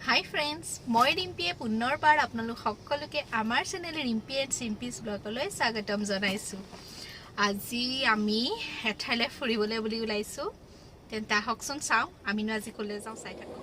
Hi friends, মই ৰিম্পিয়ে পুনৰবাৰ আপোনালোক সকলোকে আমাৰ চেনেল ৰিম্পি এণ্ড চিম্পিজ ব্লগলৈ স্বাগতম জনাইছো। আজি আমি এঠাইলৈ ফুৰিবলৈ বুলি ওলাইছো। তেন্তে আহকচোন চাও আমিনো আজি কলৈ যাওঁ চাই থাকো।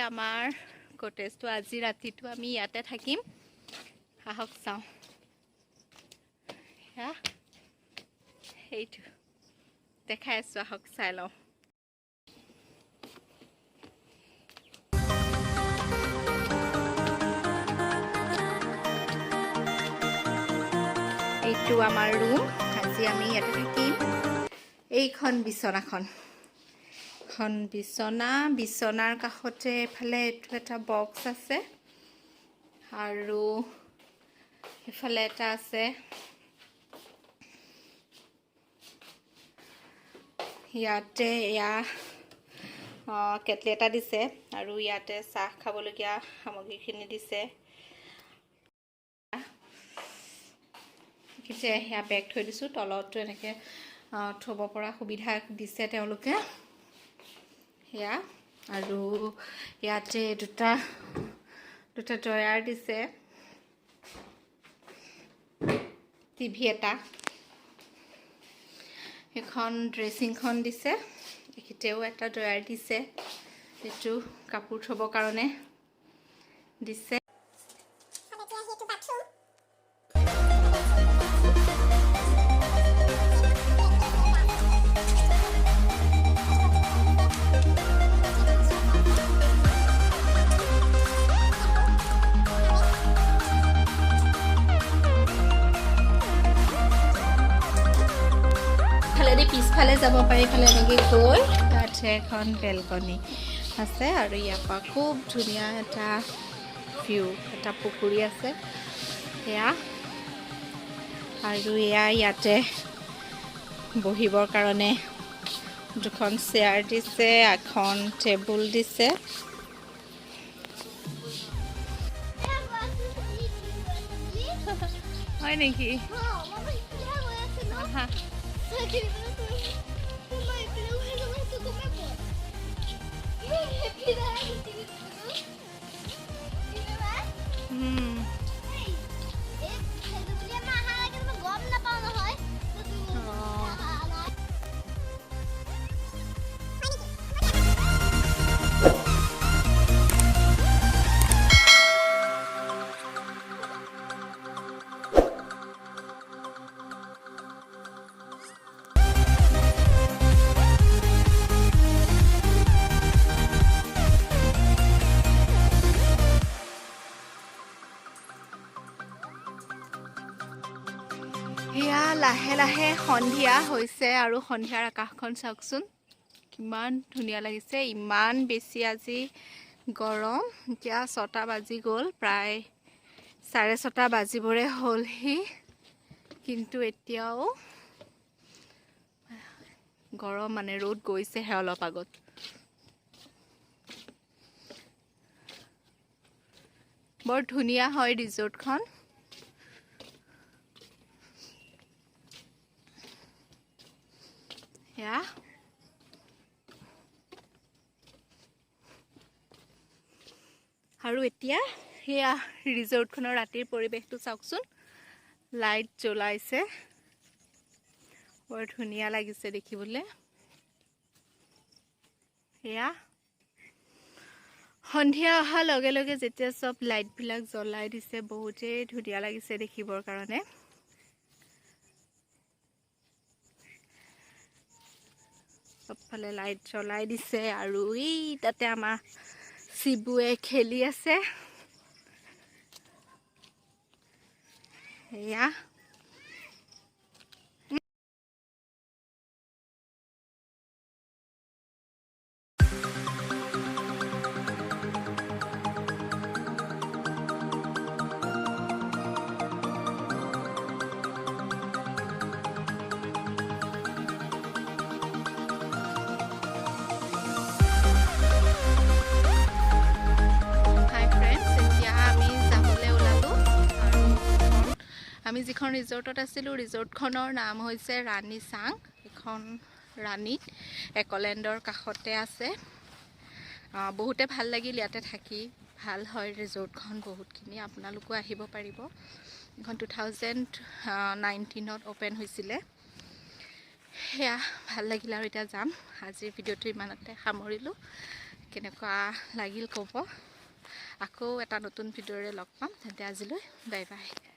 আমাৰ কটেজটো আজি ৰাতিটো আমি ইয়াতে থাকিম। আহক চাওঁ এইটো দেখাই আছো, আহক চাই লওঁ। এইটো আমাৰ ৰুম, আজি আমি ইয়াতে থাকিম। এইখন বিছনাখন বিছনাৰ কাষতে এফালে এইটো এটা বক্স আছে আৰু এফালে এটা আছে। ইয়াতে কেটলি এটা দিছে আৰু ইয়াতে চাহ খাবলগীয়া সামগ্ৰীখিনি দিছে। সেয়া বেগ থৈ দিছোঁ, তলতো এনেকৈ থ'ব পৰা সুবিধা দিছে তেওঁলোকে। সেয়া আৰু ইয়াতে দুটা ড্ৰয়াৰ দিছে, টিভি এটা, এখন ড্ৰেছিংখন দিছে, এইখিনিতেও এটা ড্ৰয়াৰ দিছে, এইটো কাপোৰ থ'বৰ কাৰণে দিছে। পিছফালে যাব পাৰি, ফালে এনেকৈ গৈ তাতে এখন বেলকনি আছে আৰু ইয়াৰ পৰা খুব ধুনীয়া এটা ভিউ, এটা পুখুৰী আছে সেয়া। আৰু ইয়াতে বহিবৰ কাৰণে দুখন চেয়াৰ দিছে, এখন টেবুল দিছে। হয় নেকি? সেয়া লাহে লাহে সন্ধিয়া হৈছে আৰু সন্ধিয়াৰ আকাশখন চাওকচোন কিমান ধুনীয়া লাগিছে। ইমান বেছি আজি গৰম। এতিয়া 6টা বাজি গ'ল, প্ৰায় 6:30 বাজিবৰে হ'লহি, কিন্তু এতিয়াও গৰম, মানে ৰ'দ গৈছেহে অলপ আগত। বৰ ধুনীয়া হয় ৰিজৰ্টখন। সেয়া আৰু এতিয়া সেয়া ৰিজৰ্টখনৰ ৰাতিৰ পৰিৱেশটো চাওকচোন, লাইট জ্বলাইছে বৰ ধুনীয়া লাগিছে দেখিবলৈ এয়া সন্ধিয়া অহাৰ লগে লগে যেতিয়া সব লাইটবিলাক জ্বলাই দিছে বহুতেই ধুনীয়া লাগিছে দেখিবৰ কাৰণে সবফালে লাইট জ্বলাই দিছে আৰু এই তাতে আমাৰ শিবুৱে খেলি আছে এয়া আমি যিখন ৰিজৰ্টত আছিলোঁ ৰিজৰ্টখনৰ নাম হৈছে ৰাণী চাং এখন ৰাণী একলেণ্ডৰ কাষতে আছে বহুতে ভাল লাগিল ইয়াতে থাকি ভাল হয় ৰিজৰ্টখন বহুতখিনি আপোনালোকো আহিব পাৰিব এখন 2019ত অপেন হৈছিলে সেয়া ভাল লাগিল আৰু এতিয়া যাম আজিৰ ভিডিঅ'টো ইমানতে সামৰিলোঁ কেনেকুৱা লাগিল ক'ব আকৌ এটা নতুন ভিডিঅ'ৰে লগ পাম তেন্তে আজিলৈ বাই বাই